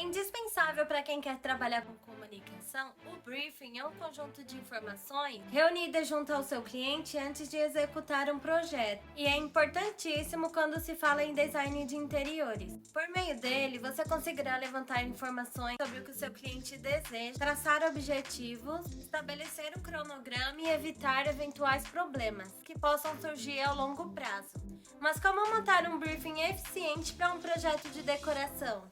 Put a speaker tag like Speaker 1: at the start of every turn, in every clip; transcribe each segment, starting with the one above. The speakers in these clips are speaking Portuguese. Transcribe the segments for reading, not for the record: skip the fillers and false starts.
Speaker 1: Indispensável para quem quer trabalhar com comunicação, o briefing é um conjunto de informações reunidas junto ao seu cliente antes de executar um projeto, e é importantíssimo quando se fala em design de interiores. Por meio dele, você conseguirá levantar informações sobre o que o seu cliente deseja, traçar objetivos, estabelecer um cronograma e evitar eventuais problemas que possam surgir ao longo prazo. Mas como montar um briefing eficiente para um projeto de decoração?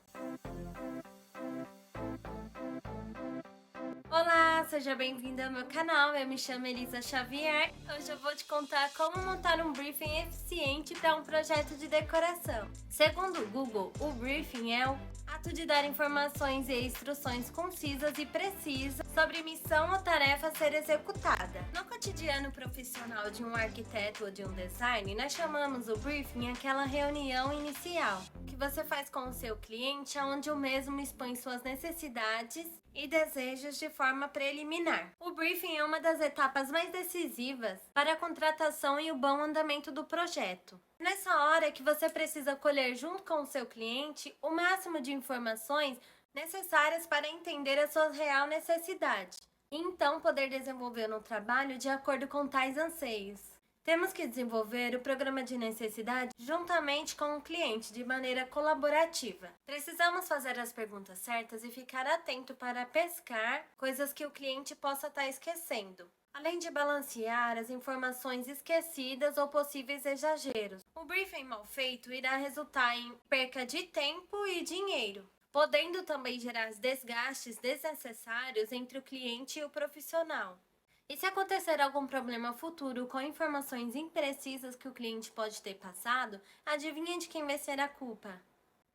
Speaker 1: Olá, seja bem-vinda ao meu canal, eu me chamo Elisa Xavier. Hoje eu vou te contar como montar um briefing eficiente para um projeto de decoração. Segundo o Google, o briefing é o ato de dar informações e instruções concisas e precisas sobre missão ou tarefa a ser executada. No cotidiano profissional de um arquiteto ou de um design, nós chamamos o briefing aquela reunião inicial que você faz com o seu cliente, onde o mesmo expõe suas necessidades e desejos de forma preliminar. O briefing é uma das etapas mais decisivas para a contratação e o bom andamento do projeto. Nessa hora é que você precisa colher junto com o seu cliente o máximo de informações necessárias para entender a sua real necessidade e então poder desenvolver um trabalho de acordo com tais anseios. Temos que desenvolver o programa de necessidade juntamente com o cliente de maneira colaborativa. Precisamos fazer as perguntas certas e ficar atento para pescar coisas que o cliente possa estar esquecendo, além de balancear as informações esquecidas ou possíveis exageros. O briefing mal feito irá resultar em perca de tempo e dinheiro, podendo também gerar desgastes desnecessários entre o cliente e o profissional. E se acontecer algum problema futuro com informações imprecisas que o cliente pode ter passado, adivinha de quem vai ser a culpa?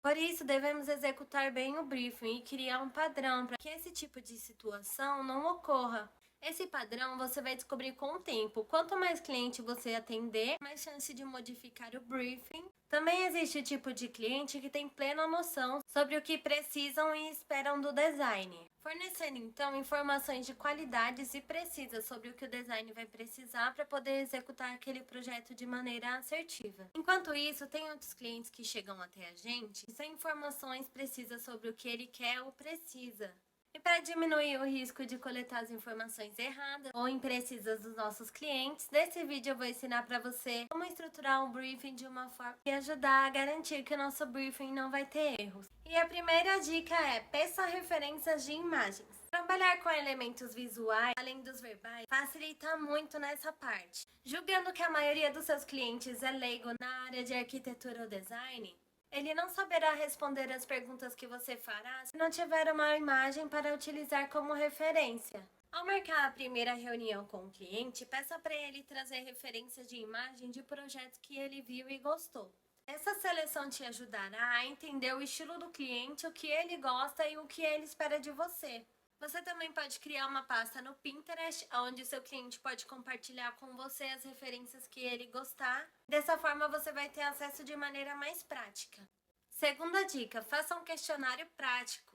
Speaker 1: Por isso, devemos executar bem o briefing e criar um padrão para que esse tipo de situação não ocorra. Esse padrão você vai descobrir com o tempo. Quanto mais cliente você atender, mais chance de modificar o briefing. Também existe o tipo de cliente que tem plena noção sobre o que precisam e esperam do design. Fornecendo então informações de qualidades e precisas sobre o que o design vai precisar para poder executar aquele projeto de maneira assertiva. Enquanto isso, tem outros clientes que chegam até a gente sem informações precisas sobre o que ele quer ou precisa. E para diminuir o risco de coletar as informações erradas ou imprecisas dos nossos clientes, nesse vídeo eu vou ensinar para você como estruturar um briefing de uma forma que ajudar a garantir que o nosso briefing não vai ter erros. E a primeira dica é: peça referências de imagens. Trabalhar com elementos visuais, além dos verbais, facilita muito nessa parte. Julgando que a maioria dos seus clientes é leigo na área de arquitetura ou design, ele não saberá responder as perguntas que você fará se não tiver uma imagem para utilizar como referência. Ao marcar a primeira reunião com o cliente, peça para ele trazer referências de imagem de projetos que ele viu e gostou. Essa seleção te ajudará a entender o estilo do cliente, o que ele gosta e o que ele espera de você. Você também pode criar uma pasta no Pinterest, onde seu cliente pode compartilhar com você as referências que ele gostar. Dessa forma, você vai ter acesso de maneira mais prática. Segunda dica: faça um questionário prático.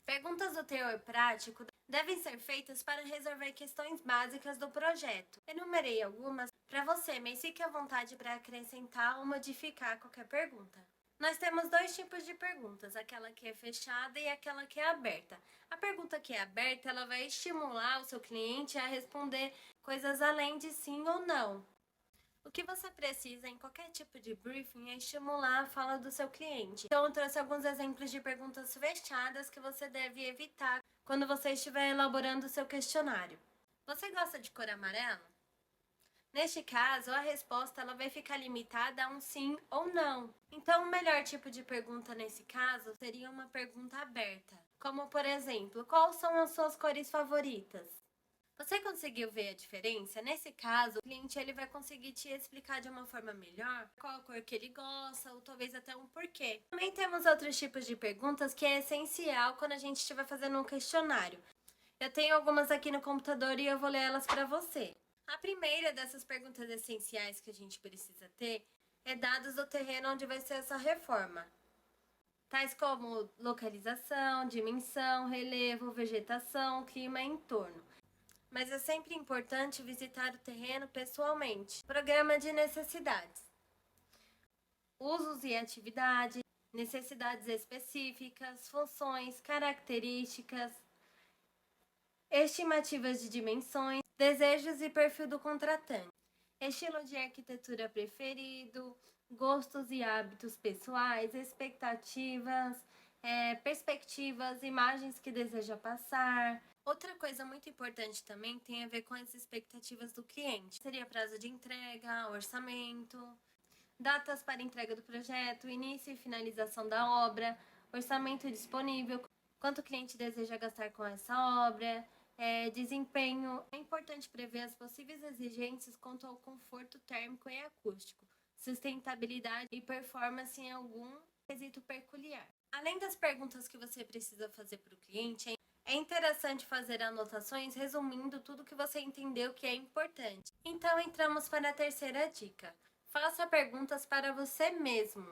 Speaker 1: Perguntas do teor prático devem ser feitas para resolver questões básicas do projeto. Enumerei algumas para você, mas fique à vontade para acrescentar ou modificar qualquer pergunta. Nós temos dois tipos de perguntas, aquela que é fechada e aquela que é aberta. A pergunta que é aberta, ela vai estimular o seu cliente a responder coisas além de sim ou não. O que você precisa em qualquer tipo de briefing é estimular a fala do seu cliente. Então eu trouxe alguns exemplos de perguntas fechadas que você deve evitar quando você estiver elaborando o seu questionário. Você gosta de cor amarela? Neste caso, a resposta ela vai ficar limitada a um sim ou não. Então, o melhor tipo de pergunta nesse caso seria uma pergunta aberta, como por exemplo: quais são as suas cores favoritas? Você conseguiu ver a diferença? Nesse caso, o cliente ele vai conseguir te explicar de uma forma melhor qual a cor que ele gosta ou talvez até um porquê. Também temos outros tipos de perguntas que é essencial quando a gente estiver fazendo um questionário. Eu tenho algumas aqui no computador e eu vou ler elas para você. A primeira dessas perguntas essenciais que a gente precisa ter é dados do terreno onde vai ser essa reforma, tais como localização, dimensão, relevo, vegetação, clima e entorno. Mas é sempre importante visitar o terreno pessoalmente. Programa de necessidades. Usos e atividades, necessidades específicas, funções, características, estimativas de dimensões, desejos e perfil do contratante, estilo de arquitetura preferido, gostos e hábitos pessoais, expectativas, perspectivas, imagens que deseja passar. Outra coisa muito importante também tem a ver com as expectativas do cliente. Seria prazo de entrega, orçamento, datas para entrega do projeto, início e finalização da obra, orçamento disponível, quanto o cliente deseja gastar com essa obra, desempenho. É importante prever as possíveis exigências quanto ao conforto térmico e acústico, sustentabilidade e performance em algum quesito peculiar. Além das perguntas que você precisa fazer para o cliente, é interessante fazer anotações resumindo tudo que você entendeu que é importante. Então entramos para a terceira dica. Faça perguntas para você mesmo,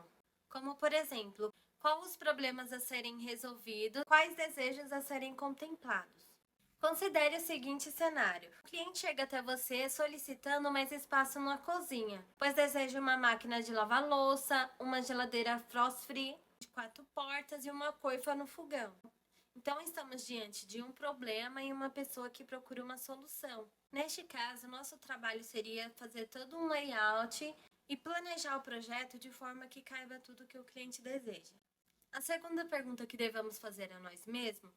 Speaker 1: como por exemplo, quais os problemas a serem resolvidos, quais desejos a serem contemplados. Considere o seguinte cenário. O cliente chega até você solicitando mais espaço na cozinha, pois deseja uma máquina de lavar louça, uma geladeira frost-free de 4 portas e uma coifa no fogão. Então, estamos diante de um problema e uma pessoa que procura uma solução. Neste caso, nosso trabalho seria fazer todo um layout e planejar o projeto de forma que caiba tudo que o cliente deseja. A segunda pergunta que devemos fazer a nós mesmos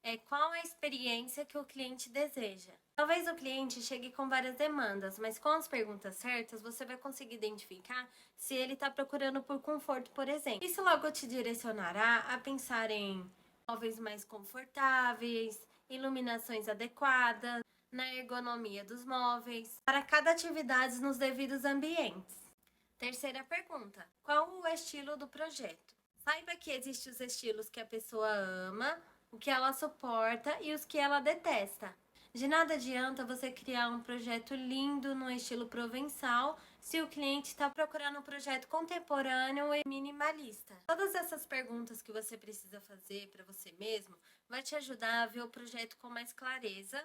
Speaker 1: é qual a experiência que o cliente deseja. Talvez o cliente chegue com várias demandas, mas com as perguntas certas você vai conseguir identificar se ele está procurando por conforto, por exemplo. Isso logo te direcionará a pensar em móveis mais confortáveis, iluminações adequadas, na ergonomia dos móveis, para cada atividade nos devidos ambientes. Terceira pergunta: qual o estilo do projeto? Saiba que existem os estilos que a pessoa ama, o que ela suporta e os que ela detesta. De nada adianta você criar um projeto lindo no estilo provençal se o cliente está procurando um projeto contemporâneo e minimalista. Todas essas perguntas que você precisa fazer para você mesmo vai te ajudar a ver o projeto com mais clareza.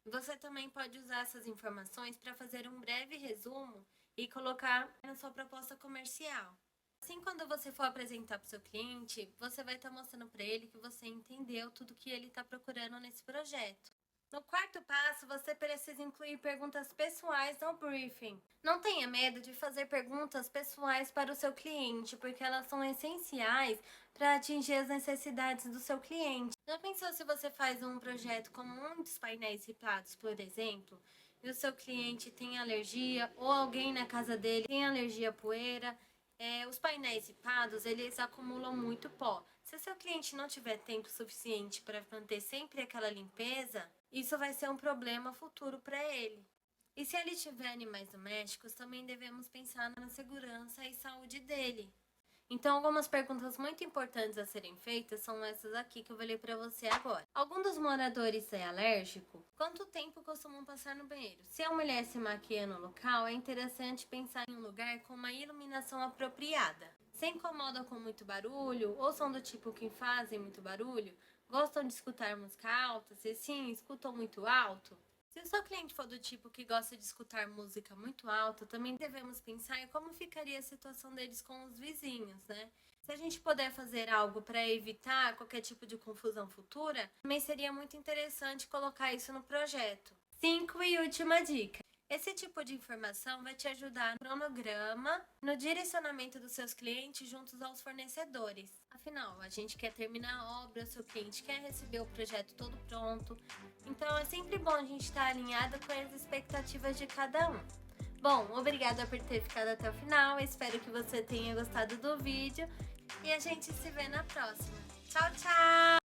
Speaker 1: Você também pode usar essas informações para fazer um breve resumo e colocar na sua proposta comercial. Assim, quando você for apresentar para o seu cliente, você vai estar mostrando para ele que você entendeu tudo que ele está procurando nesse projeto. No quarto passo, você precisa incluir perguntas pessoais no briefing. Não tenha medo de fazer perguntas pessoais para o seu cliente, porque elas são essenciais para atingir as necessidades do seu cliente. Já pensou se você faz um projeto com muitos painéis ripados, por exemplo, e o seu cliente tem alergia ou alguém na casa dele tem alergia à poeira? Os painéis ripados, eles acumulam muito pó. Se o seu cliente não tiver tempo suficiente para manter sempre aquela limpeza, isso vai ser um problema futuro para ele. E se ele tiver animais domésticos, também devemos pensar na segurança e saúde dele. Então, algumas perguntas muito importantes a serem feitas são essas aqui que eu vou ler para você agora. Algum dos moradores é alérgico? Quanto tempo costumam passar no banheiro? Se a mulher se maquia no local, é interessante pensar em um lugar com uma iluminação apropriada. Se incomoda com muito barulho ou são do tipo que fazem muito barulho? Gostam de escutar música alta? Se sim, escutam muito alto? Se o seu cliente for do tipo que gosta de escutar música muito alta, também devemos pensar em como ficaria a situação deles com os vizinhos, né? Se a gente puder fazer algo para evitar qualquer tipo de confusão futura, também seria muito interessante colocar isso no projeto. 5 e última dica. Esse tipo de informação vai te ajudar no cronograma, no direcionamento dos seus clientes juntos aos fornecedores. Afinal, a gente quer terminar a obra, o seu cliente quer receber o projeto todo pronto. Então é sempre bom a gente estar alinhado com as expectativas de cada um. Bom, obrigada por ter ficado até o final, espero que você tenha gostado do vídeo e a gente se vê na próxima. Tchau, tchau!